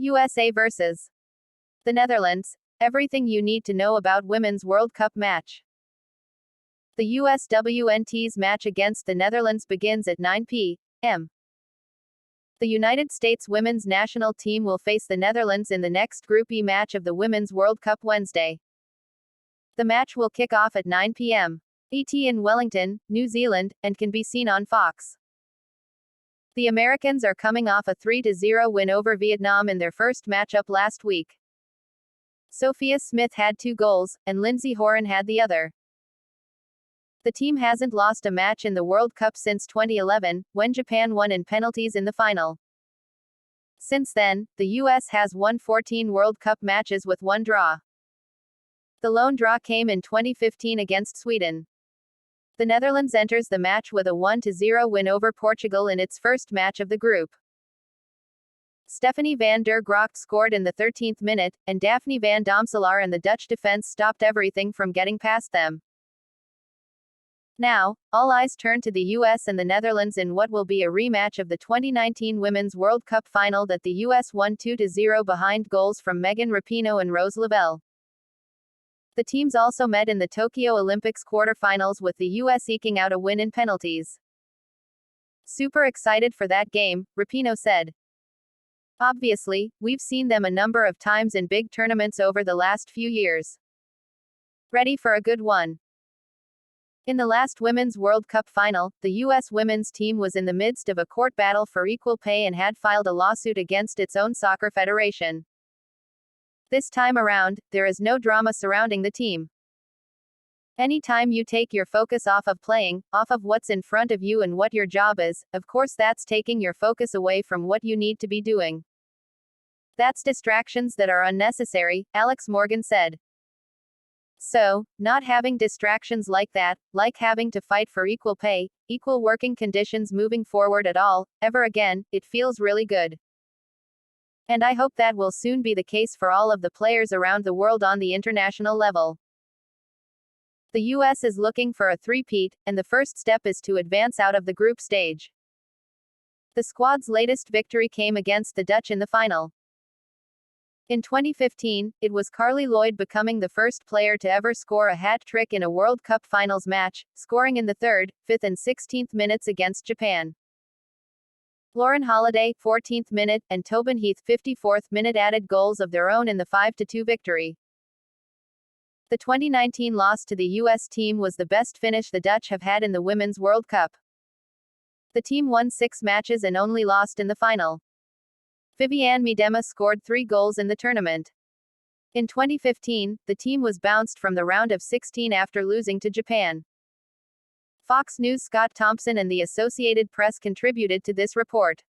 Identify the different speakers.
Speaker 1: USA vs. the Netherlands. Everything you need to know about Women's World Cup match. The USWNT's match against the Netherlands begins at 9 p.m. The United States women's national team will face the Netherlands in the next Group E match of the Women's World Cup Wednesday. The match will kick off at 9 p.m. ET in Wellington, New Zealand, and can be seen on Fox. The Americans are coming off a 3-0 win over Vietnam in their first matchup last week. Sophia Smith had 2 goals, and Lindsay Horan had the other. The team hasn't lost a match in the World Cup since 2011, when Japan won in penalties in the final. Since then, the US has won 14 World Cup matches with 1 draw. The lone draw came in 2015 against Sweden. The Netherlands enters the match with a 1-0 win over Portugal in its first match of the group. Stephanie van der Gracht scored in the 13th minute, and Daphne van Domselaar and the Dutch defense stopped everything from getting past them. Now, all eyes turn to the US and the Netherlands in what will be a rematch of the 2019 Women's World Cup final that the US won 2-0 behind goals from Megan Rapinoe and Rose Lavelle. The teams also met in the Tokyo Olympics quarterfinals with the US eking out a win in penalties. "Super excited for that game," Rapinoe said. "Obviously, we've seen them a number of times in big tournaments over the last few years. Ready for a good one." In the last Women's World Cup final, the U.S. women's team was in the midst of a court battle for equal pay and had filed a lawsuit against its own soccer federation. This time around, there is no drama surrounding the team. Anytime you take your focus off of playing, off of what's in front of you and what your job is, of course that's taking your focus away from what you need to be doing. That's distractions that are unnecessary, Alex Morgan said. So, not having distractions like that, like having to fight for equal pay, equal working conditions moving forward at all, ever again, it feels really good. And I hope that will soon be the case for all of the players around the world on the international level. The US is looking for a three-peat, and the first step is to advance out of the group stage. The squad's latest victory came against the Dutch in the final. In 2015, it was Carly Lloyd becoming the first player to ever score a hat trick in a World Cup Finals match, scoring in the 3rd, 5th and 16th minutes against Japan. Lauren Holiday, 14th minute, and Tobin Heath, 54th minute added goals of their own in the 5-2 victory. The 2019 loss to the U.S. team was the best finish the Dutch have had in the Women's World Cup. The team won 6 matches and only lost in the final. Vivianne Miedema scored 3 goals in the tournament. In 2015, the team was bounced from the round of 16 after losing to Japan. Fox News' Scott Thompson and the Associated Press contributed to this report.